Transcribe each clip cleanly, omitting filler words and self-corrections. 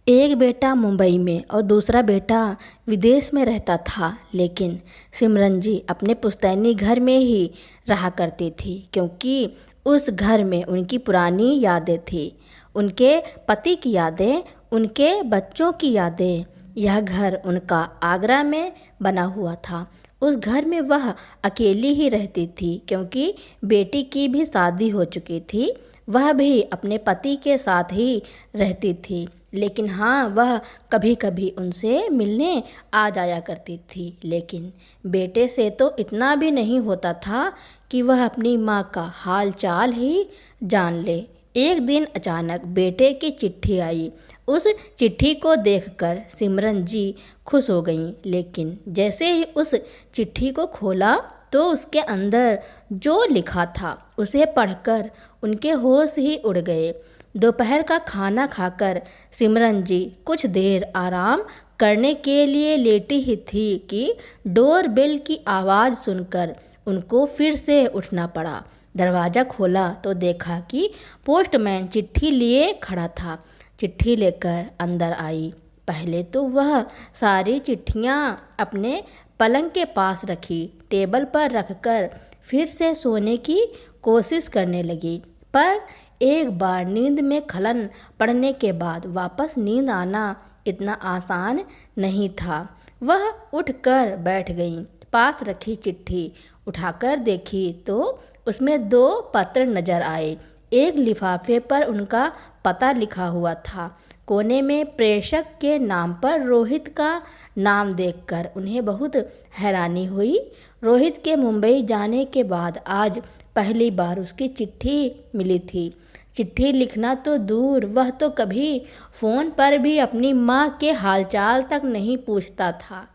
एक बेटा मुंबई में और दूसरा बेटा विदेश में रहता था, लेकिन सिमरन जी अपने पुश्तैनी घर में ही रहा करती थी क्योंकि उस घर में उनकी पुरानी यादें थी, उनके पति की यादें, उनके बच्चों की यादें। यह घर उनका आगरा में बना हुआ था। उस घर में वह अकेली ही रहती थी क्योंकि बेटी की भी शादी हो चुकी थी। वह भी अपने पति के साथ ही रहती थी, लेकिन हाँ, वह कभी कभी उनसे मिलने आ जाया करती थी। लेकिन बेटे से तो इतना भी नहीं होता था कि वह अपनी माँ का हाल चाल ही जान ले। एक दिन अचानक बेटे की चिट्ठी आई। उस चिट्ठी को देखकर सिमरन जी खुश हो गईं, लेकिन जैसे ही उस चिट्ठी को खोला तो उसके अंदर जो लिखा था उसे पढ़कर उनके होश ही उड़ गए। दोपहर का खाना खाकर सिमरन जी कुछ देर आराम करने के लिए लेटी ही थी कि डोर बेल की आवाज़ सुनकर उनको फिर से उठना पड़ा। दरवाज़ा खोला तो देखा कि पोस्टमैन चिट्ठी लिए खड़ा था। चिट्ठी लेकर अंदर आई। पहले तो वह सारी चिट्ठियाँ अपने पलंग के पास रखी, टेबल पर रखकर फिर से सोने की कोशिश करने लगी। पर एक बार नींद में खलन पड़ने के बाद वापस नींद आना इतना आसान नहीं था। वह उठकर बैठ गई। पास रखी चिट्ठी उठाकर देखी तो उसमें दो पत्र नजर आए। एक लिफाफे पर उनका पता लिखा हुआ था। कोने में प्रेषक के नाम पर रोहित का नाम देखकर उन्हें बहुत हैरानी हुई। रोहित के मुंबई जाने के बाद आज पहली बार उसकी चिट्ठी मिली थी। चिट्ठी लिखना तो दूर, वह तो कभी फ़ोन पर भी अपनी माँ के हालचाल तक नहीं पूछता था।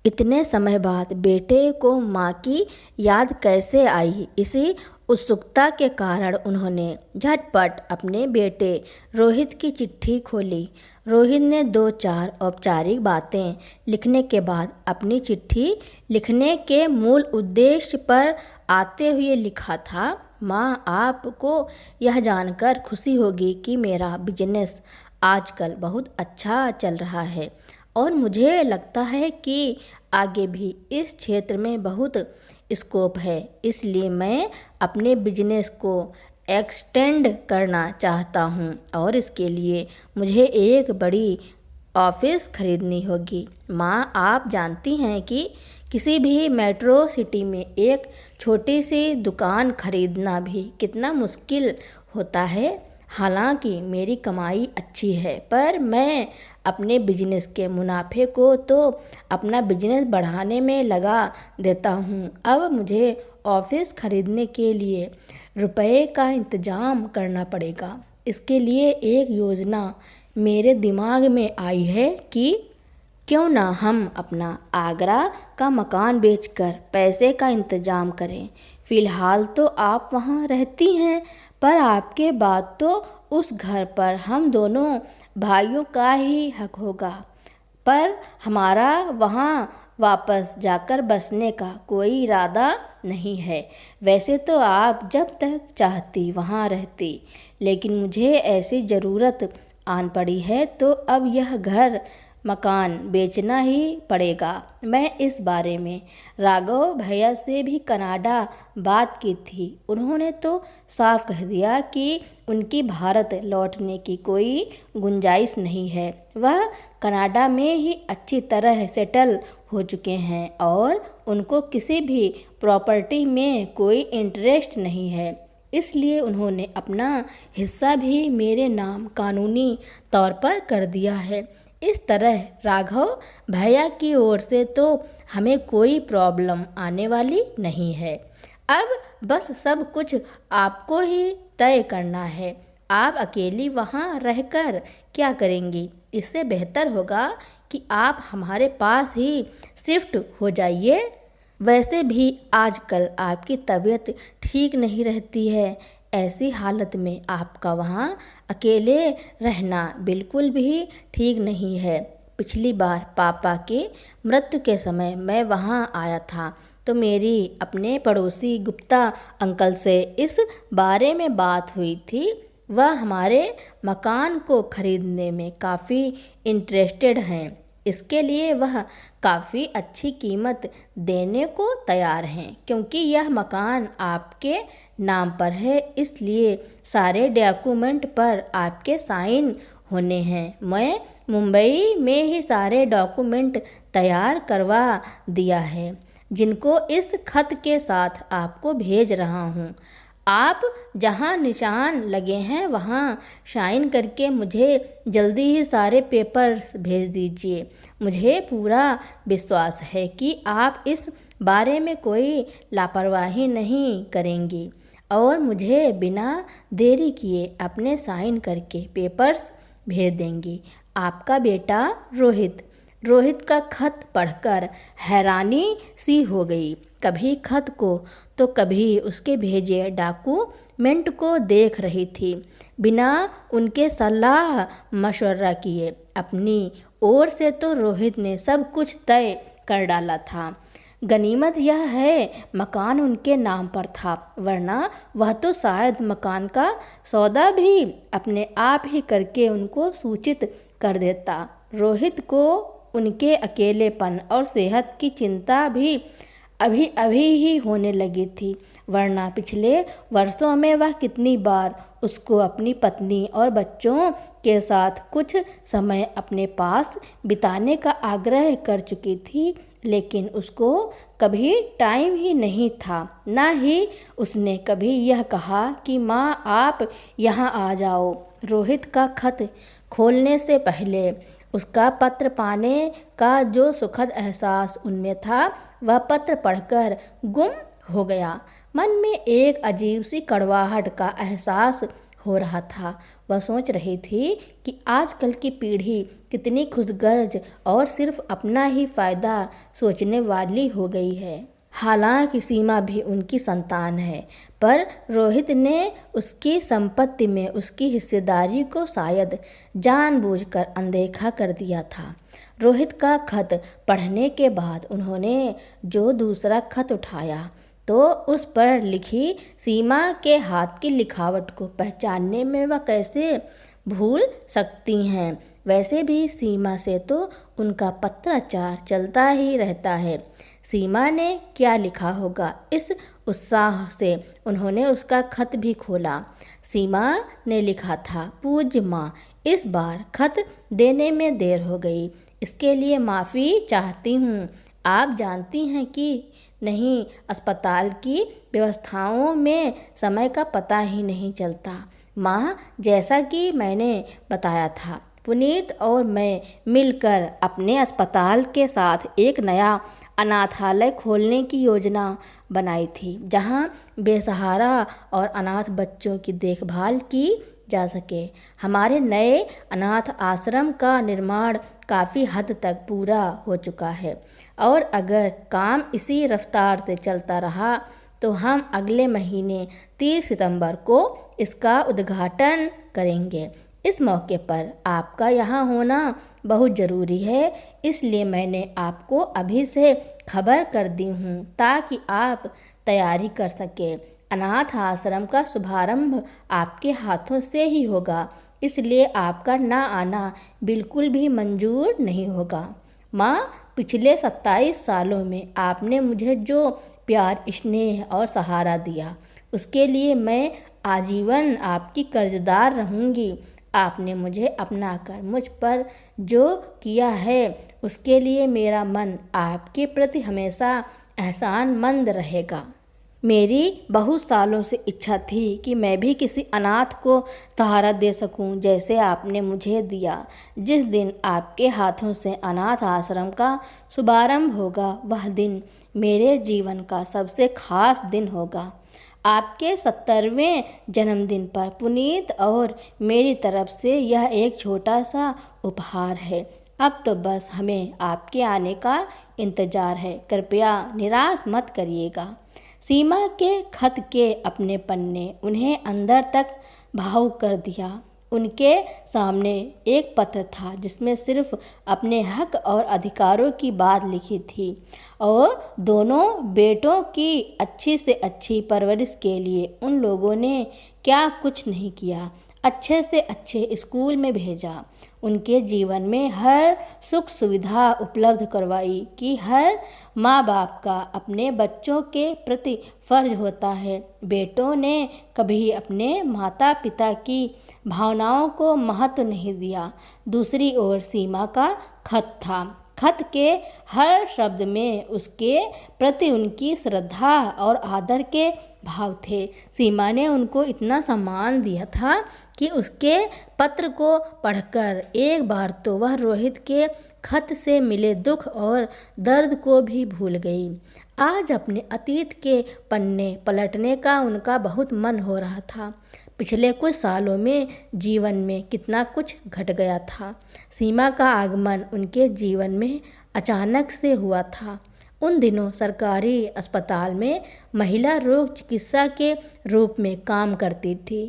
इतने समय बाद बेटे को माँ की याद कैसे आई, इसी उत्सुकता के कारण उन्होंने झटपट अपने बेटे रोहित की चिट्ठी खोली। रोहित ने दो चार औपचारिक बातें लिखने के बाद अपनी चिट्ठी लिखने के मूल उद्देश्य पर आते हुए लिखा था, माँ, आपको यह जानकर खुशी होगी कि मेरा बिजनेस आजकल बहुत अच्छा चल रहा है और मुझे लगता है कि आगे भी इस क्षेत्र में बहुत स्कोप है। इसलिए मैं अपने बिजनेस को एक्सटेंड करना चाहता हूँ और इसके लिए मुझे एक बड़ी ऑफिस खरीदनी होगी। माँ, आप जानती हैं कि किसी भी मेट्रो सिटी में एक छोटी सी दुकान खरीदना भी कितना मुश्किल होता है। हालांकि मेरी कमाई अच्छी है, पर मैं अपने बिजनेस के मुनाफे को तो अपना बिजनेस बढ़ाने में लगा देता हूँ। अब मुझे ऑफिस खरीदने के लिए रुपए का इंतज़ाम करना पड़ेगा। इसके लिए एक योजना मेरे दिमाग में आई है कि क्यों ना हम अपना आगरा का मकान बेचकर पैसे का इंतज़ाम करें। फ़िलहाल तो आप वहाँ रहती हैं, पर आपके बाद तो उस घर पर हम दोनों भाइयों का ही हक होगा। पर हमारा वहाँ वापस जाकर बसने का कोई इरादा नहीं है। वैसे तो आप जब तक चाहती वहाँ रहती, लेकिन मुझे ऐसी ज़रूरत आन पड़ी है तो अब यह घर मकान बेचना ही पड़ेगा। मैं इस बारे में राघव भैया से भी कनाडा बात की थी। उन्होंने तो साफ कह दिया कि उनकी भारत लौटने की कोई गुंजाइश नहीं है। वह कनाडा में ही अच्छी तरह सेटल हो चुके हैं और उनको किसी भी प्रॉपर्टी में कोई इंटरेस्ट नहीं है। इसलिए उन्होंने अपना हिस्सा भी मेरे नाम कानूनी तौर पर कर दिया है। इस तरह राघव भैया की ओर से तो हमें कोई प्रॉब्लम आने वाली नहीं है। अब बस सब कुछ आपको ही तय करना है। आप अकेली वहाँ रहकर क्या करेंगी? इससे बेहतर होगा कि आप हमारे पास ही शिफ्ट हो जाइए। वैसे भी आजकल आपकी तबीयत ठीक नहीं रहती है। ऐसी हालत में आपका वहाँ अकेले रहना बिल्कुल भी ठीक नहीं है। पिछली बार पापा के मृत्यु के समय मैं वहाँ आया था तो मेरी अपने पड़ोसी गुप्ता अंकल से इस बारे में बात हुई थी। वह हमारे मकान को खरीदने में काफ़ी इंटरेस्टेड हैं। इसके लिए वह काफ़ी अच्छी कीमत देने को तैयार हैं, क्योंकि यह मकान आपके नाम पर है, इसलिए सारे डॉक्यूमेंट पर आपके साइन होने हैं। मैं मुंबई में ही सारे डॉक्यूमेंट तैयार करवा दिया है, जिनको इस खत के साथ आपको भेज रहा हूँ। आप जहाँ निशान लगे हैं वहाँ साइन करके मुझे जल्दी ही सारे पेपर्स भेज दीजिए। मुझे पूरा विश्वास है कि आप इस बारे में कोई लापरवाही नहीं करेंगी और मुझे बिना देरी किए अपने साइन करके पेपर्स भेज देंगी। आपका बेटा रोहित। रोहित का खत पढ़कर हैरानी सी हो गई। कभी खत को तो कभी उसके भेजे डॉक्यूमेंट को देख रही थी, बिना उनके सलाह मशवरा किए। अपनी ओर से तो रोहित ने सब कुछ तय कर डाला था। गनीमत यह है मकान उनके नाम पर था, वरना वह तो शायद मकान का सौदा भी अपने आप ही करके उनको सूचित कर देता। रोहित को उनके अकेलेपन और सेहत की चिंता भी अभी अभी ही होने लगी थी, वरना पिछले वर्षों में वह कितनी बार उसको अपनी पत्नी और बच्चों के साथ कुछ समय अपने पास बिताने का आग्रह कर चुकी थी, लेकिन उसको कभी टाइम ही नहीं था। ना ही उसने कभी यह कहा कि माँ आप यहाँ आ जाओ। रोहित का खत खोलने से पहले उसका पत्र पाने का जो सुखद एहसास उनमें था, वह पत्र पढ़कर गुम हो गया। मन में एक अजीब सी कड़वाहट का एहसास हो रहा था। वह सोच रही थी कि आजकल की पीढ़ी कितनी खुशगर्ज और सिर्फ अपना ही फ़ायदा सोचने वाली हो गई है। हालांकि सीमा भी उनकी संतान है, पर रोहित ने उसकी संपत्ति में उसकी हिस्सेदारी को शायद जानबूझकर अनदेखा कर दिया था। रोहित का खत पढ़ने के बाद उन्होंने जो दूसरा खत उठाया तो उस पर लिखी सीमा के हाथ की लिखावट को पहचानने में वह कैसे भूल सकती हैं। वैसे भी सीमा से तो उनका पत्राचार चलता ही रहता है। सीमा ने क्या लिखा होगा, इस उत्साह से उन्होंने उसका खत भी खोला। सीमा ने लिखा था, पूज्य माँ, इस बार खत देने में देर हो गई, इसके लिए माफ़ी चाहती हूँ। आप जानती हैं कि नहीं, अस्पताल की व्यवस्थाओं में समय का पता ही नहीं चलता। माँ, जैसा कि मैंने बताया था, पुनीत और मैं मिलकर अपने अस्पताल के साथ एक नया अनाथालय खोलने की योजना बनाई थी, जहाँ बेसहारा और अनाथ बच्चों की देखभाल की जा सके। हमारे नए अनाथ आश्रम का निर्माण काफ़ी हद तक पूरा हो चुका है और अगर काम इसी रफ्तार से चलता रहा तो हम अगले महीने 30 सितंबर को इसका उद्घाटन करेंगे। इस मौके पर आपका यहाँ होना बहुत ज़रूरी है, इसलिए मैंने आपको अभी से खबर कर दी हूँ ताकि आप तैयारी कर सकें। अनाथ आश्रम का शुभारंभ आपके हाथों से ही होगा, इसलिए आपका ना आना बिल्कुल भी मंजूर नहीं होगा। माँ, पिछले 27 सालों में आपने मुझे जो प्यार, स्नेह और सहारा दिया, उसके लिए मैं आजीवन आपकी कर्जदार रहूँगी। आपने मुझे अपनाकर मुझ पर जो किया है उसके लिए मेरा मन आपके प्रति हमेशा एहसानमंद रहेगा। मेरी बहुत सालों से इच्छा थी कि मैं भी किसी अनाथ को सहारा दे सकूं, जैसे आपने मुझे दिया। जिस दिन आपके हाथों से अनाथ आश्रम का शुभारंभ होगा, वह दिन मेरे जीवन का सबसे खास दिन होगा। आपके 70वें जन्मदिन पर पुनीत और मेरी तरफ से यह एक छोटा सा उपहार है। अब तो बस हमें आपके आने का इंतज़ार है, कृपया निराश मत करिएगा। सीमा के खत के अपने पन्ने उन्हें अंदर तक भावुक कर दिया। उनके सामने एक पत्र था जिसमें सिर्फ अपने हक और अधिकारों की बात लिखी थी और दोनों बेटों की अच्छी से अच्छी परवरिश के लिए उन लोगों ने क्या कुछ नहीं किया। अच्छे से अच्छे स्कूल में भेजा, उनके जीवन में हर सुख सुविधा उपलब्ध करवाई कि हर माँ बाप का अपने बच्चों के प्रति फर्ज होता है। बेटों ने कभी अपने माता पिता की भावनाओं को महत्व नहीं दिया। दूसरी ओर सीमा का खत था। खत के हर शब्द में उसके प्रति उनकी श्रद्धा और आदर के भाव थे। सीमा ने उनको इतना सम्मान दिया था कि उसके पत्र को पढ़कर एक बार तो वह रोहित के खत से मिले दुख और दर्द को भी भूल गई। आज अपने अतीत के पन्ने पलटने का उनका बहुत मन हो रहा था। पिछले कुछ सालों में जीवन में कितना कुछ घट गया था। सीमा का आगमन उनके जीवन में अचानक से हुआ था। उन दिनों सरकारी अस्पताल में महिला रोग चिकित्सा के रूप में काम करती थी।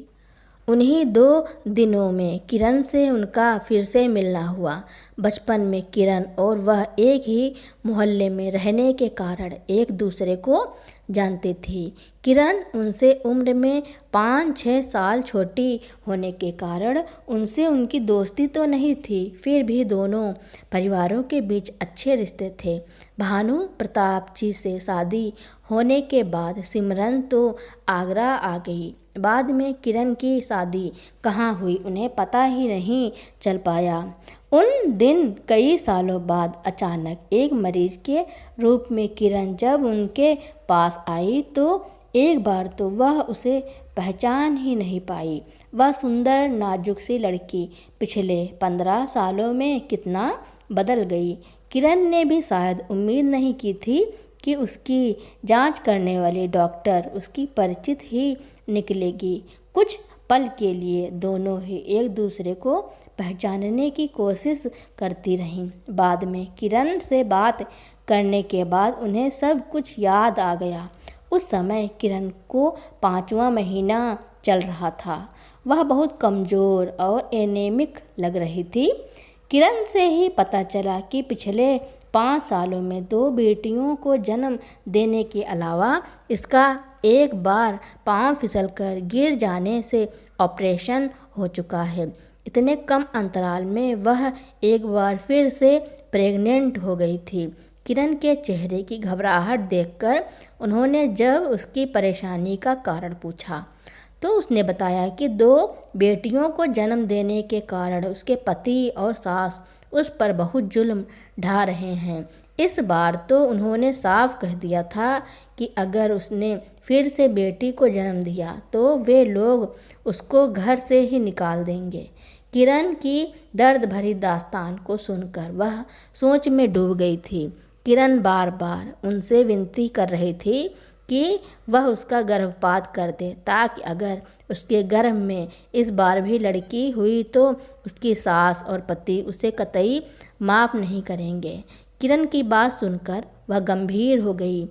उन्हीं 2 दिनों में किरण से उनका फिर से मिलना हुआ। बचपन में किरण और वह एक ही मोहल्ले में रहने के कारण एक दूसरे को जानती थी। किरण उनसे उम्र में 5-6 साल छोटी होने के कारण उनसे उनकी दोस्ती तो नहीं थी, फिर भी दोनों परिवारों के बीच अच्छे रिश्ते थे। भानु प्रताप जी से शादी होने के बाद सिमरन तो आगरा आ गई। बाद में किरण की शादी कहाँ हुई उन्हें पता ही नहीं चल पाया। उन दिन कई सालों बाद अचानक एक मरीज के रूप में किरण जब उनके पास आई तो एक बार तो वह उसे पहचान ही नहीं पाई। वह सुंदर नाजुक सी लड़की पिछले 15 सालों में कितना बदल गई। किरण ने भी शायद उम्मीद नहीं की थी कि उसकी जांच करने वाली डॉक्टर उसकी परिचित ही निकलेगी। कुछ पल के लिए दोनों ही एक दूसरे को पहचानने की कोशिश करती रहीं। बाद में किरण से बात करने के बाद उन्हें सब कुछ याद आ गया। उस समय किरण को 5वां महीना चल रहा था। वह बहुत कमज़ोर और एनीमिक लग रही थी। किरण से ही पता चला कि पिछले 5 सालों में 2 बेटियों को जन्म देने के अलावा इसका एक बार पाँव फिसलकर गिर जाने से ऑपरेशन हो चुका है। इतने कम अंतराल में वह एक बार फिर से प्रेग्नेंट हो गई थी। किरण के चेहरे की घबराहट देखकर उन्होंने जब उसकी परेशानी का कारण पूछा तो उसने बताया कि 2 बेटियों को जन्म देने के कारण उसके पति और सास उस पर बहुत जुल्म ढा रहे हैं। इस बार तो उन्होंने साफ कह दिया था कि अगर उसने फिर से बेटी को जन्म दिया तो वे लोग उसको घर से ही निकाल देंगे। किरण की दर्द भरी दास्तान को सुनकर वह सोच में डूब गई थी। किरण बार बार उनसे विनती कर रही थी कि वह उसका गर्भपात कर दे ताकि अगर उसके गर्भ में इस बार भी लड़की हुई तो उसकी सास और पति उसे कतई माफ़ नहीं करेंगे। किरण की बात सुनकर वह गंभीर हो गई,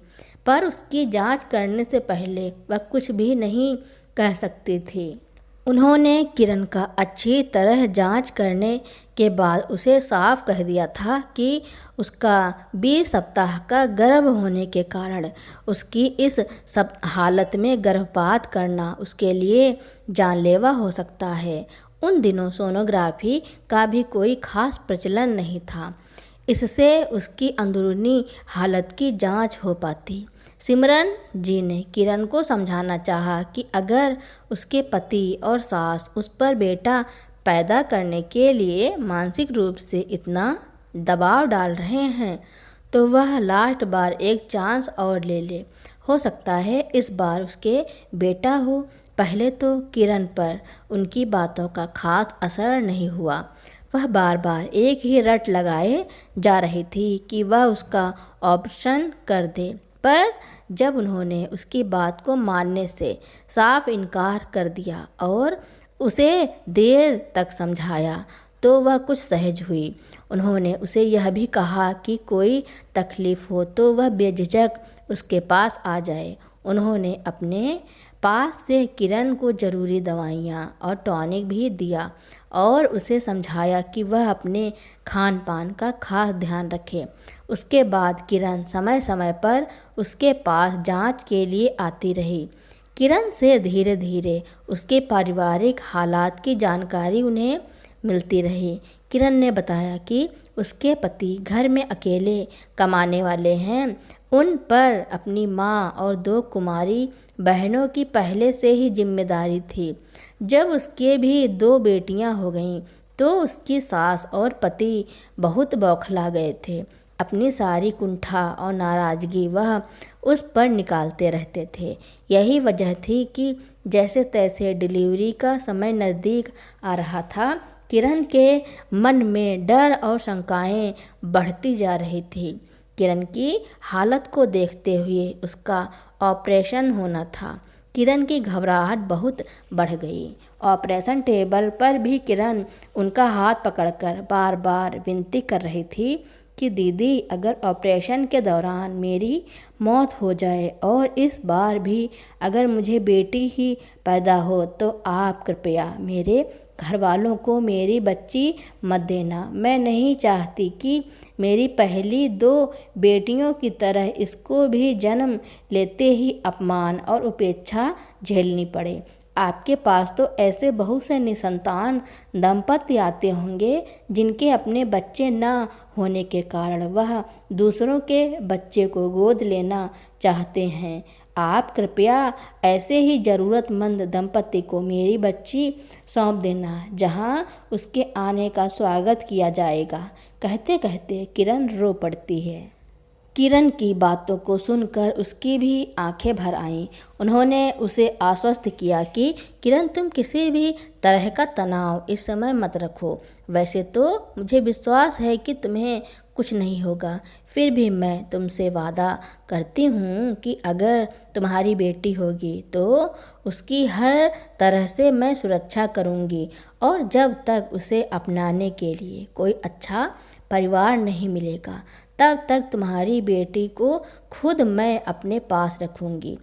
पर उसकी जांच करने से पहले वह कुछ भी नहीं कह सकती थी। उन्होंने किरण का अच्छी तरह जांच करने के बाद उसे साफ कह दिया था कि उसका 20 सप्ताह का गर्भ होने के कारण उसकी इस सब हालत में गर्भपात करना उसके लिए जानलेवा हो सकता है। उन दिनों सोनोग्राफी का भी कोई खास प्रचलन नहीं था, इससे उसकी अंदरूनी हालत की जांच हो पाती। सिमरन जी ने किरण को समझाना चाहा कि अगर उसके पति और सास उस पर बेटा पैदा करने के लिए मानसिक रूप से इतना दबाव डाल रहे हैं तो वह लास्ट बार एक चांस और ले ले। हो सकता है इस बार उसके बेटा हो। पहले तो किरण पर उनकी बातों का खास असर नहीं हुआ। वह बार बार एक ही रट लगाए जा रही थी कि वह उसका ऑप्शन कर दे, पर जब उन्होंने उसकी बात को मानने से साफ इनकार कर दिया और उसे देर तक समझाया तो वह कुछ सहज हुई। उन्होंने उसे यह भी कहा कि कोई तकलीफ़ हो तो वह बेझिझक उसके पास आ जाए। उन्होंने अपने पास से किरण को ज़रूरी दवाइयाँ और टॉनिक भी दिया और उसे समझाया कि वह अपने खान पान का खास ध्यान रखे। उसके बाद किरण समय समय पर उसके पास जांच के लिए आती रही। किरण से धीरे धीरे उसके पारिवारिक हालात की जानकारी उन्हें मिलती रही। किरण ने बताया कि उसके पति घर में अकेले कमाने वाले हैं। उन पर अपनी माँ और 2 कुमारी बहनों की पहले से ही जिम्मेदारी थी। जब उसके भी 2 बेटियां हो गईं तो उसकी सास और पति बहुत बौखला गए थे। अपनी सारी कुंठा और नाराज़गी वह उस पर निकालते रहते थे। यही वजह थी कि जैसे तैसे डिलीवरी का समय नज़दीक आ रहा था, किरण के मन में डर और शंकाएं बढ़ती जा रही थी। किरण की हालत को देखते हुए उसका ऑपरेशन होना था। किरण की घबराहट बहुत बढ़ गई। ऑपरेशन टेबल पर भी किरण उनका हाथ पकड़कर बार बार विनती कर रही थी कि दीदी, अगर ऑपरेशन के दौरान मेरी मौत हो जाए और इस बार भी अगर मुझे बेटी ही पैदा हो तो आप कृपया मेरे घर वालों को मेरी बच्ची मत देना। मैं नहीं चाहती कि मेरी पहली 2 बेटियों की तरह इसको भी जन्म लेते ही अपमान और उपेक्षा झेलनी पड़े। आपके पास तो ऐसे बहुत से निसंतान दंपति आते होंगे जिनके अपने बच्चे न होने के कारण वह दूसरों के बच्चे को गोद लेना चाहते हैं। आप कृपया ऐसे ही ज़रूरतमंद दंपति को मेरी बच्ची सौंप देना, जहां उसके आने का स्वागत किया जाएगा। कहते कहते किरण रो पड़ती है। किरण की बातों को सुनकर उसकी भी आंखें भर आईं। उन्होंने उसे आश्वस्त किया कि किरण, तुम किसी भी तरह का तनाव इस समय मत रखो। वैसे तो मुझे विश्वास है कि तुम्हें कुछ नहीं होगा, फिर भी मैं तुमसे वादा करती हूँ कि अगर तुम्हारी बेटी होगी तो उसकी हर तरह से मैं सुरक्षा करूँगी, और जब तक उसे अपनाने के लिए कोई अच्छा परिवार नहीं मिलेगा तब तक तुम्हारी बेटी को खुद मैं अपने पास रखूँगी।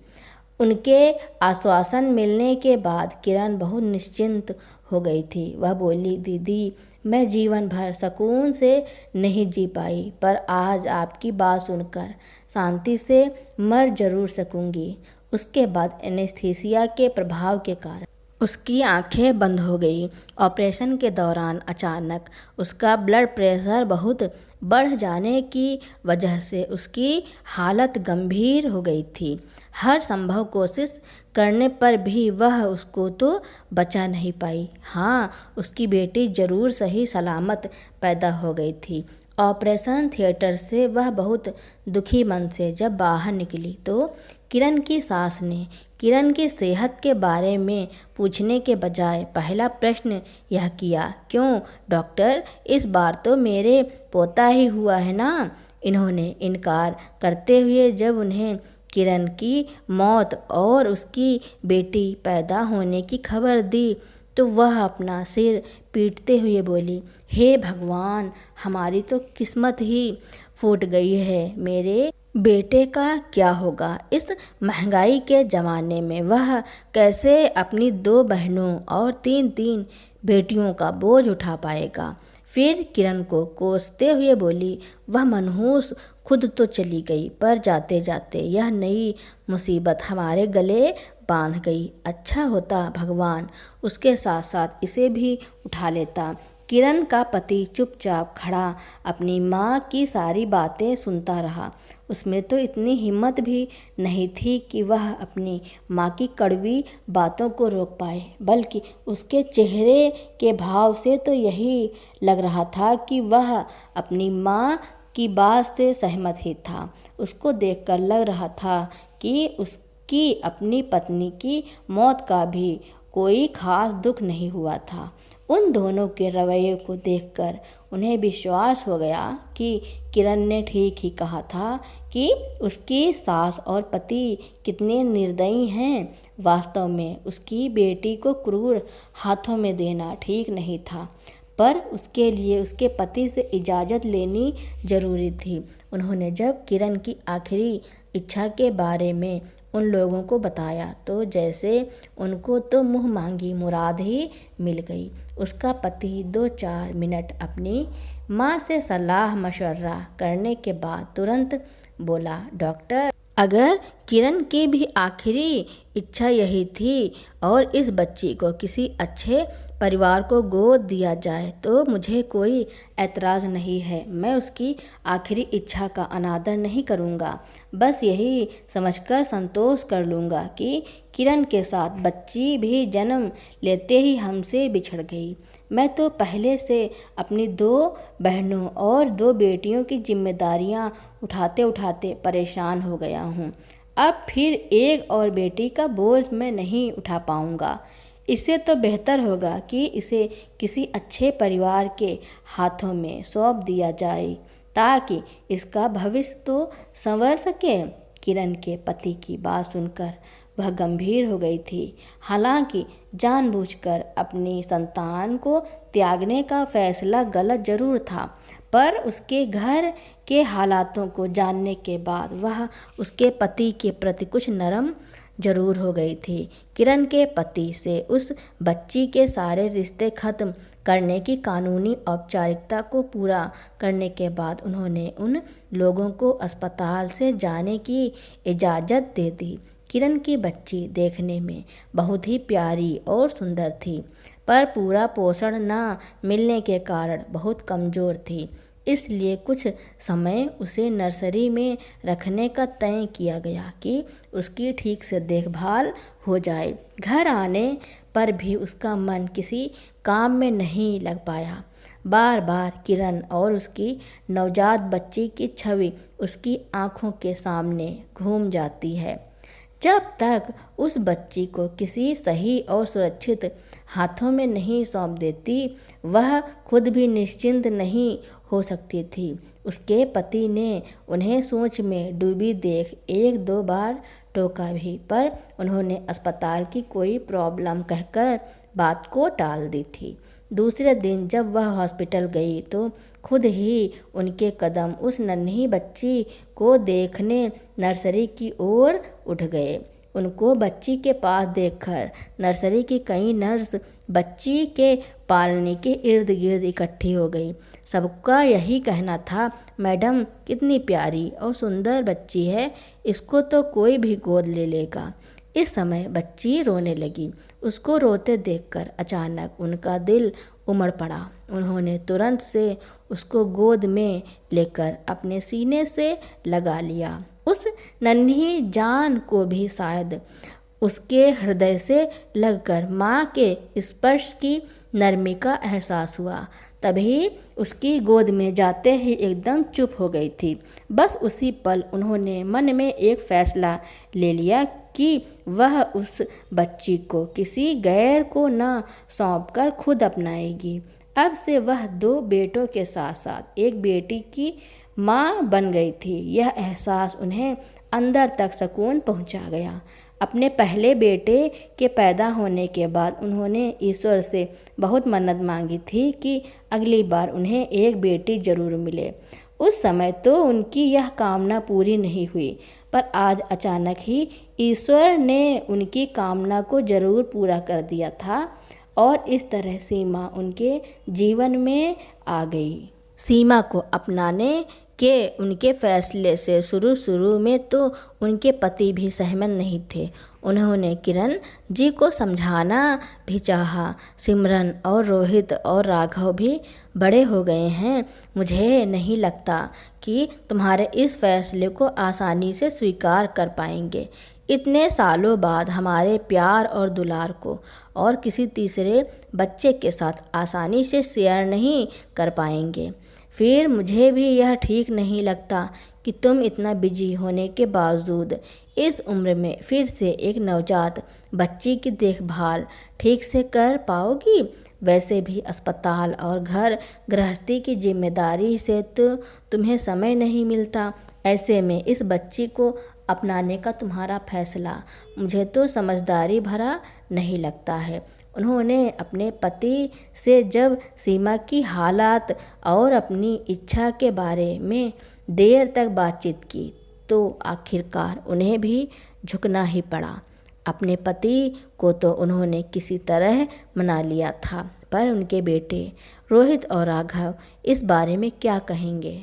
उनके आश्वासन मिलने के बाद किरण बहुत निश्चिंत हो गई थी। वह बोली, दीदी, मैं जीवन भर सुकून से नहीं जी पाई, पर आज आपकी बात सुनकर शांति से मर जरूर सकूंगी। उसके बाद एनेस्थीसिया के प्रभाव के कारण उसकी आंखें बंद हो गई। ऑपरेशन के दौरान अचानक उसका ब्लड प्रेशर बहुत बढ़ जाने की वजह से उसकी हालत गंभीर हो गई थी। हर संभव कोशिश करने पर भी वह उसको तो बचा नहीं पाई। हाँ, उसकी बेटी जरूर सही सलामत पैदा हो गई थी। ऑपरेशन थिएटर से वह बहुत दुखी मन से जब बाहर निकली तो किरण की सास ने किरण की सेहत के बारे में पूछने के बजाय पहला प्रश्न यह किया, क्यों डॉक्टर, इस बार तो मेरे पोता ही हुआ है ना? इन्होंने इनकार करते हुए जब उन्हें किरण की मौत और उसकी बेटी पैदा होने की खबर दी तो वह अपना सिर पीटते हुए बोली, हे भगवान, हमारी तो किस्मत ही फूट गई है। मेरे बेटे का क्या होगा? इस महंगाई के ज़माने में वह कैसे अपनी 2 बहनों और 3 बेटियों का बोझ उठा पाएगा? फिर किरण को कोसते हुए बोली, वह मनहूस खुद तो चली गई, पर जाते जाते यह नई मुसीबत हमारे गले बांध गई। अच्छा होता भगवान उसके साथ साथ इसे भी उठा लेता। किरण का पति चुपचाप खड़ा अपनी माँ की सारी बातें सुनता रहा। उसमें तो इतनी हिम्मत भी नहीं थी कि वह अपनी माँ की कड़वी बातों को रोक पाए, बल्कि उसके चेहरे के भाव से तो यही लग रहा था कि वह अपनी माँ की बात से सहमत ही था। उसको देखकर लग रहा था कि उसकी अपनी पत्नी की मौत का भी कोई खास दुख नहीं हुआ था। उन दोनों के रवैये को देखकर उन्हें विश्वास हो गया कि किरण ने ठीक ही कहा था कि उसकी सास और पति कितने निर्दयी हैं। वास्तव में उसकी बेटी को क्रूर हाथों में देना ठीक नहीं था, पर उसके लिए उसके पति से इजाज़त लेनी जरूरी थी। उन्होंने जब किरण की आखिरी इच्छा के बारे में उन लोगों को बताया तो जैसे उनको तो मुँह मांगी मुराद ही मिल गई। उसका पति 2-4 मिनट अपनी माँ से सलाह मशवरा करने के बाद तुरंत बोला, डॉक्टर, अगर किरण की भी आखिरी इच्छा यही थी और इस बच्ची को किसी अच्छे परिवार को गोद दिया जाए तो मुझे कोई ऐतराज़ नहीं है। मैं उसकी आखिरी इच्छा का अनादर नहीं करूँगा। बस यही समझकर संतोष कर लूँगा कि किरण के साथ बच्ची भी जन्म लेते ही हमसे बिछड़ गई। मैं तो पहले से अपनी 2 बहनों और 2 बेटियों की जिम्मेदारियां उठाते उठाते परेशान हो गया हूँ। अब फिर एक और बेटी का बोझ मैं नहीं उठा पाऊँगा। इससे तो बेहतर होगा कि इसे किसी अच्छे परिवार के हाथों में सौंप दिया जाए ताकि इसका भविष्य तो संवर सके। किरण के पति की बात सुनकर वह गंभीर हो गई थी। हालांकि जानबूझकर अपनी संतान को त्यागने का फैसला गलत जरूर था, पर उसके घर के हालातों को जानने के बाद वह उसके पति के प्रति कुछ नरम जरूर हो गई थी। किरण के पति से उस बच्ची के सारे रिश्ते खत्म करने की कानूनी औपचारिकता को पूरा करने के बाद उन्होंने उन लोगों को अस्पताल से जाने की इजाज़त दे दी। किरण की बच्ची देखने में बहुत ही प्यारी और सुंदर थी, पर पूरा पोषण न मिलने के कारण बहुत कमज़ोर थी। इसलिए कुछ समय उसे नर्सरी में रखने का तय किया गया कि उसकी ठीक से देखभाल हो जाए। घर आने पर भी उसका मन किसी काम में नहीं लग पाया। बार बार किरण और उसकी नवजात बच्ची की छवि उसकी आंखों के सामने घूम जाती है। जब तक उस बच्ची को किसी सही और सुरक्षित हाथों में नहीं सौंप देती, वह खुद भी निश्चिंत नहीं हो सकती थी। उसके पति ने उन्हें सोच में डूबी देख 1-2 बार टोका भी, पर उन्होंने अस्पताल की कोई प्रॉब्लम कहकर बात को टाल दी थी। दूसरे दिन जब वह हॉस्पिटल गई तो खुद ही उनके कदम उस नन्ही बच्ची को देखने नर्सरी की ओर उठ गए। उनको बच्ची के पास देखकर नर्सरी की कई नर्स बच्ची के पालने के इर्द गिर्द इकट्ठी हो गई। सबका यही कहना था, मैडम कितनी प्यारी और सुंदर बच्ची है, इसको तो कोई भी गोद ले लेगा। इस समय बच्ची रोने लगी। उसको रोते देखकर अचानक उनका दिल उमड़ पड़ा। उन्होंने तुरंत से उसको गोद में लेकर अपने सीने से लगा लिया। उस नन्ही जान को भी शायद उसके हृदय से लगकर माँ के स्पर्श की नरमी का एहसास हुआ। तभी उसकी गोद में जाते ही एकदम चुप हो गई थी। बस उसी पल उन्होंने मन में एक फैसला ले लिया कि वह उस बच्ची को किसी गैर को न सौंपकर खुद अपनाएगी। अब से वह 2 बेटों के साथ साथ एक बेटी की माँ बन गई थी। यह एहसास उन्हें अंदर तक सुकून पहुँचा गया। अपने पहले बेटे के पैदा होने के बाद उन्होंने ईश्वर से बहुत मन्नत मांगी थी कि अगली बार उन्हें एक बेटी जरूर मिले। उस समय तो उनकी यह कामना पूरी नहीं हुई, पर आज अचानक ही ईश्वर ने उनकी कामना को जरूर पूरा कर दिया था और इस तरह सीमा उनके जीवन में आ गई। सीमा को अपनाने के उनके फैसले से शुरू में तो उनके पति भी सहमत नहीं थे। उन्होंने किरण जी को समझाना भी चाहा। सिमरन और रोहित और राघव भी बड़े हो गए हैं। मुझे नहीं लगता कि तुम्हारे इस फैसले को आसानी से स्वीकार कर पाएंगे। इतने सालों बाद हमारे प्यार और दुलार को और किसी तीसरे बच्चे के साथ आसानी से शेयर नहीं कर पाएंगे। फिर मुझे भी यह ठीक नहीं लगता कि तुम इतना बिजी होने के बावजूद इस उम्र में फिर से एक नवजात बच्ची की देखभाल ठीक से कर पाओगी। वैसे भी अस्पताल और घर गृहस्थी की जिम्मेदारी से तो तुम्हें समय नहीं मिलता। ऐसे में इस बच्ची को अपनाने का तुम्हारा फैसला मुझे तो समझदारी भरा नहीं लगता है। उन्होंने अपने पति से जब सीमा की हालात और अपनी इच्छा के बारे में देर तक बातचीत की तो आखिरकार उन्हें भी झुकना ही पड़ा। अपने पति को तो उन्होंने किसी तरह मना लिया था, पर उनके बेटे रोहित और राघव इस बारे में क्या कहेंगे।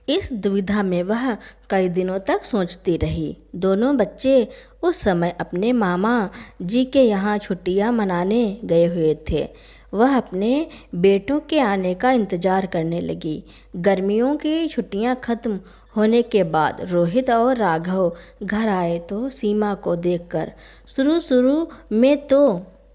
इस दुविधा में वह कई दिनों तक सोचती रही। दोनों बच्चे उस समय अपने मामा जी के यहाँ छुट्टियाँ मनाने गए हुए थे। वह अपने बेटों के आने का इंतज़ार करने लगी। गर्मियों की छुट्टियाँ खत्म होने के बाद रोहित और राघव घर आए तो सीमा को देखकर शुरू शुरू में तो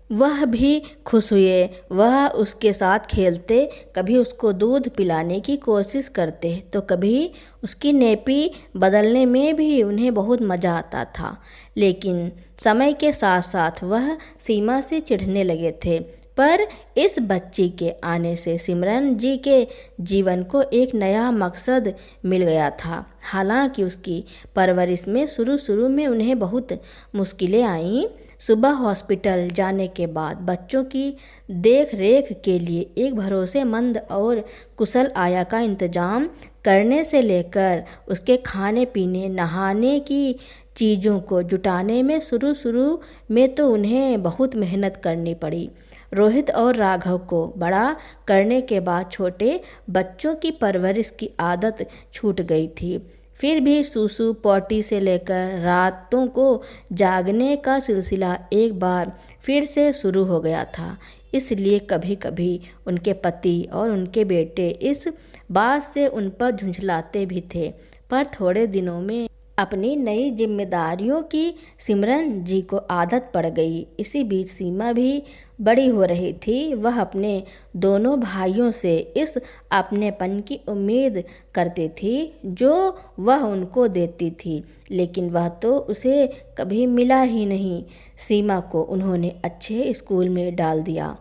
वह भी खुश हुए। वह उसके साथ खेलते, कभी उसको दूध पिलाने की कोशिश करते तो कभी उसकी नेपी बदलने में भी उन्हें बहुत मज़ा आता था। लेकिन समय के साथ साथ वह सीमा से चिढ़ने लगे थे। पर इस बच्ची के आने से सिमरन जी के जीवन को एक नया मकसद मिल गया था। हालांकि उसकी परवरिश में शुरू शुरू में उन्हें बहुत मुश्किलें आईं। सुबह हॉस्पिटल जाने के बाद बच्चों की देख रेख के लिए एक भरोसेमंद और कुशल आया का इंतजाम करने से लेकर उसके खाने पीने नहाने की चीज़ों को जुटाने में शुरू शुरू में तो उन्हें बहुत मेहनत करनी पड़ी। रोहित और राघव को बड़ा करने के बाद छोटे बच्चों की परवरिश की आदत छूट गई थी। फिर भी सूसू पॉटी से लेकर रातों को जागने का सिलसिला एक बार फिर से शुरू हो गया था। इसलिए कभी कभी उनके पति और उनके बेटे इस बात से उन पर झुंझलाते भी थे। पर थोड़े दिनों में अपनी नई जिम्मेदारियों की सिमरन जी को आदत पड़ गई। इसी बीच सीमा भी बड़ी हो रही थी। वह अपने दोनों भाइयों से इस अपनेपन की उम्मीद करती थी जो वह उनको देती थी, लेकिन वह तो उसे कभी मिला ही नहीं। सीमा को उन्होंने अच्छे स्कूल में डाल दिया।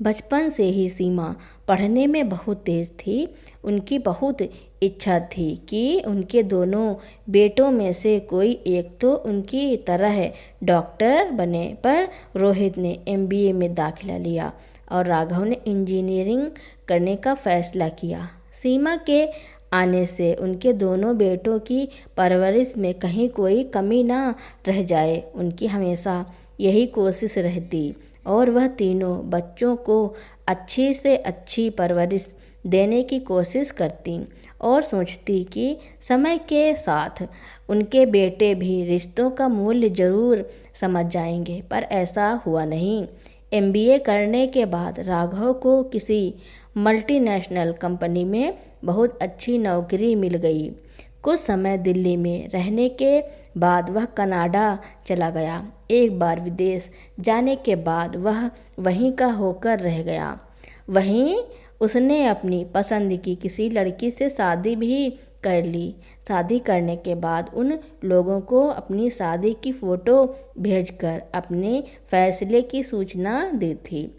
बचपन से ही सीमा पढ़ने में बहुत तेज थी। उनकी बहुत इच्छा थी कि उनके दोनों बेटों में से कोई एक तो उनकी तरह डॉक्टर बने। पर रोहित ने MBA में दाखिला लिया और राघव ने इंजीनियरिंग करने का फैसला किया। सीमा के आने से उनके दोनों बेटों की परवरिश में कहीं कोई कमी ना रह जाए, उनकी हमेशा यही कोशिश रहती और वह तीनों बच्चों को अच्छी से अच्छी परवरिश देने की कोशिश करती और सोचती कि समय के साथ उनके बेटे भी रिश्तों का मूल्य ज़रूर समझ जाएंगे। पर ऐसा हुआ नहीं। MBA करने के बाद राघव को किसी मल्टीनेशनल कंपनी में बहुत अच्छी नौकरी मिल गई। कुछ समय दिल्ली में रहने के बाद वह कनाडा चला गया। एक बार विदेश जाने के बाद वह वहीं का होकर रह गया। वहीं उसने अपनी पसंद की किसी लड़की से शादी भी कर ली। शादी करने के बाद उन लोगों को अपनी शादी की फ़ोटो भेजकर अपने फैसले की सूचना दी थी।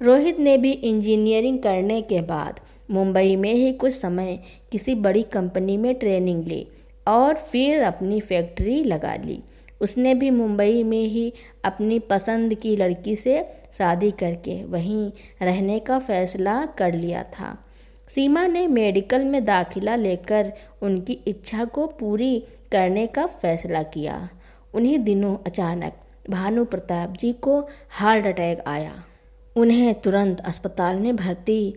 रोहित ने भी इंजीनियरिंग करने के बाद मुंबई में ही कुछ समय किसी बड़ी कंपनी में ट्रेनिंग ली और फिर अपनी फैक्ट्री लगा ली। उसने भी मुंबई में ही अपनी पसंद की लड़की से शादी करके वहीं रहने का फैसला कर लिया था। सीमा ने मेडिकल में दाखिला लेकर उनकी इच्छा को पूरी करने का फैसला किया। उन्हीं दिनों अचानक भानु प्रताप जी को हार्ट अटैक आया। उन्हें तुरंत अस्पताल में भर्ती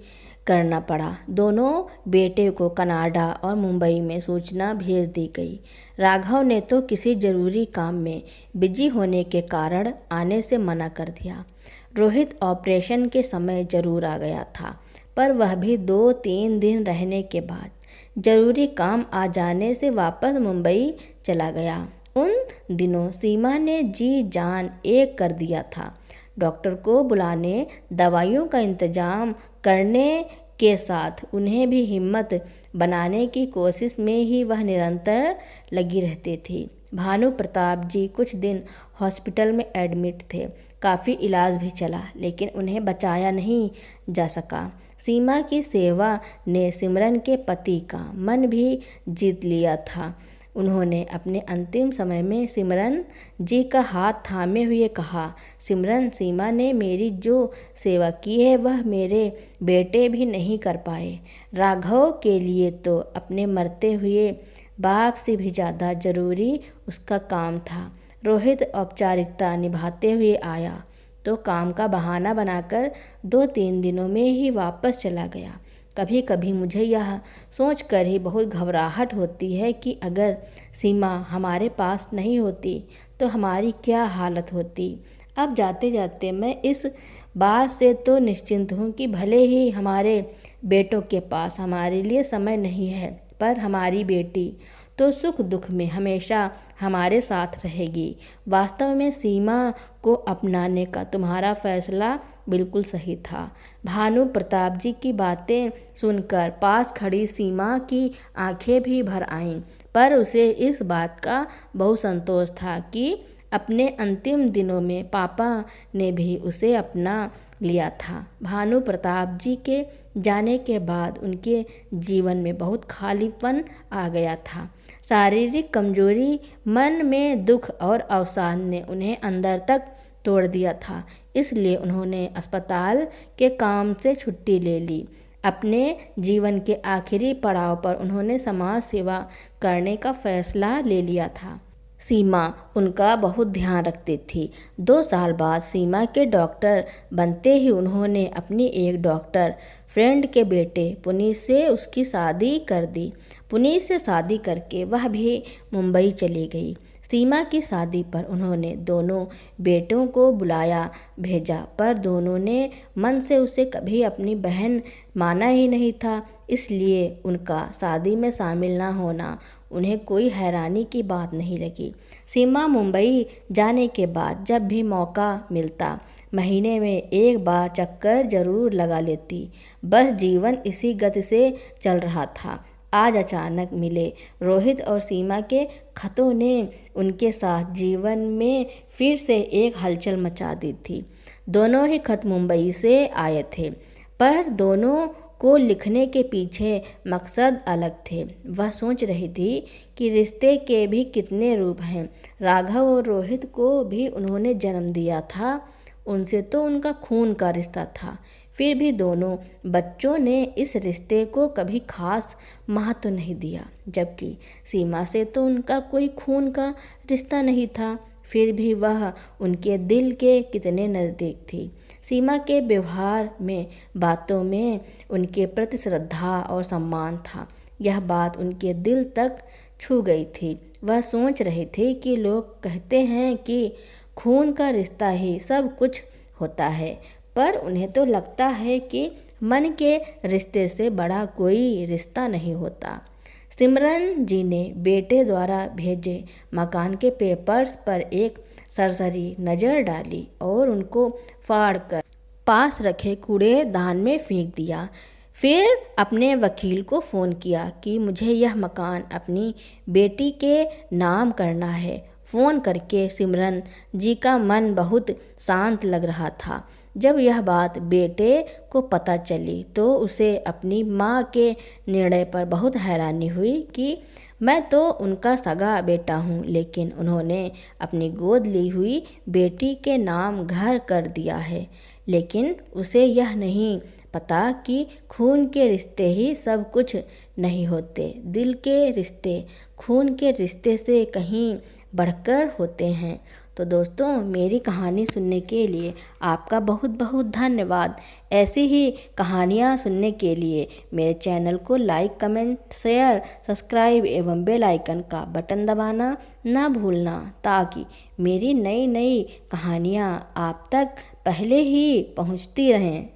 करना पड़ा। दोनों बेटे को कनाडा और मुंबई में सूचना भेज दी गई। राघव ने तो किसी ज़रूरी काम में बिजी होने के कारण आने से मना कर दिया। रोहित ऑपरेशन के समय ज़रूर आ गया था, पर वह भी 2-3 दिन रहने के बाद ज़रूरी काम आ जाने से वापस मुंबई चला गया। उन दिनों सीमा ने जी जान एक कर दिया था। डॉक्टर को बुलाने, दवाइयों का इंतजाम करने के साथ उन्हें भी हिम्मत बनाने की कोशिश में ही वह निरंतर लगी रहती थी। भानु प्रताप जी कुछ दिन हॉस्पिटल में एडमिट थे। काफ़ी इलाज भी चला, लेकिन उन्हें बचाया नहीं जा सका। सीमा की सेवा ने सिमरन के पति का मन भी जीत लिया था। उन्होंने अपने अंतिम समय में सिमरन जी का हाथ थामे हुए कहा, सिमरन, सीमा ने मेरी जो सेवा की है वह मेरे बेटे भी नहीं कर पाए। राघव के लिए तो अपने मरते हुए बाप से भी ज़्यादा ज़रूरी उसका काम था। रोहित औपचारिकता निभाते हुए आया तो काम का बहाना बनाकर 2-3 दिनों में ही वापस चला गया। कभी कभी मुझे यह सोचकर ही बहुत घबराहट होती है कि अगर सीमा हमारे पास नहीं होती तो हमारी क्या हालत होती। अब जाते जाते मैं इस बात से तो निश्चिंत हूँ कि भले ही हमारे बेटों के पास हमारे लिए समय नहीं है, पर हमारी बेटी तो सुख दुख में हमेशा हमारे साथ रहेगी। वास्तव में सीमा को अपनाने का तुम्हारा फैसला बिल्कुल सही था। भानु प्रताप जी की बातें सुनकर पास खड़ी सीमा की आंखें भी भर आईं, पर उसे इस बात का बहुत संतोष था कि अपने अंतिम दिनों में पापा ने भी उसे अपना लिया था। भानु प्रताप जी के जाने के बाद उनके जीवन में बहुत खालीपन आ गया था। शारीरिक कमजोरी, मन में दुख और अवसाद ने उन्हें अंदर तक तोड़ दिया था। इसलिए उन्होंने अस्पताल के काम से छुट्टी ले ली। अपने जीवन के आखिरी पड़ाव पर उन्होंने समाज सेवा करने का फैसला ले लिया था। सीमा उनका बहुत ध्यान रखती थी। 2 साल बाद सीमा के डॉक्टर बनते ही उन्होंने अपनी एक डॉक्टर फ्रेंड के बेटे पुनीत से उसकी शादी कर दी। पुनीत से शादी करके वह भी मुंबई चली गई। सीमा की शादी पर उन्होंने दोनों बेटों को बुलाया भेजा, पर दोनों ने मन से उसे कभी अपनी बहन माना ही नहीं था। इसलिए उनका शादी में शामिल न होना उन्हें कोई हैरानी की बात नहीं लगी। सीमा मुंबई जाने के बाद जब भी मौका मिलता महीने में एक बार चक्कर जरूर लगा लेती। बस जीवन इसी गति से चल रहा था। आज अचानक मिले रोहित और सीमा के खतों ने उनके साथ जीवन में फिर से एक हलचल मचा दी थी। दोनों ही खत मुंबई से आए थे, पर दोनों को लिखने के पीछे मकसद अलग थे। वह सोच रही थी कि रिश्ते के भी कितने रूप हैं। राघव और रोहित को भी उन्होंने जन्म दिया था, उनसे तो उनका खून का रिश्ता था। फिर भी दोनों बच्चों ने इस रिश्ते को कभी खास महत्व नहीं दिया, जबकि सीमा से तो उनका कोई खून का रिश्ता नहीं था। फिर भी वह उनके दिल के कितने नज़दीक थी। सीमा के व्यवहार में, बातों में उनके प्रति श्रद्धा और सम्मान था। यह बात उनके दिल तक छू गई थी। वह सोच रही थी कि लोग कहते हैं कि खून का रिश्ता ही सब कुछ होता है, पर उन्हें तो लगता है कि मन के रिश्ते से बड़ा कोई रिश्ता नहीं होता। सिमरन जी ने बेटे द्वारा भेजे मकान के पेपर्स पर एक सरसरी नज़र डाली और उनको फाड़कर पास रखे कूड़ेदान में फेंक दिया। फिर अपने वकील को फ़ोन किया कि मुझे यह मकान अपनी बेटी के नाम करना है। फ़ोन करके सिमरन जी का मन बहुत शांत लग रहा था। जब यह बात बेटे को पता चली तो उसे अपनी माँ के निर्णय पर बहुत हैरानी हुई कि मैं तो उनका सगा बेटा हूँ, लेकिन उन्होंने अपनी गोद ली हुई बेटी के नाम घर कर दिया है। लेकिन उसे यह नहीं पता कि खून के रिश्ते ही सब कुछ नहीं होते। दिल के रिश्ते खून के रिश्ते से कहीं बढ़कर होते हैं। तो दोस्तों, मेरी कहानी सुनने के लिए आपका बहुत बहुत धन्यवाद। ऐसी ही कहानियाँ सुनने के लिए मेरे चैनल को लाइक, कमेंट, शेयर, सब्सक्राइब एवं बेल आइकन का बटन दबाना ना भूलना, ताकि मेरी नई नई कहानियाँ आप तक पहले ही पहुँचती रहें।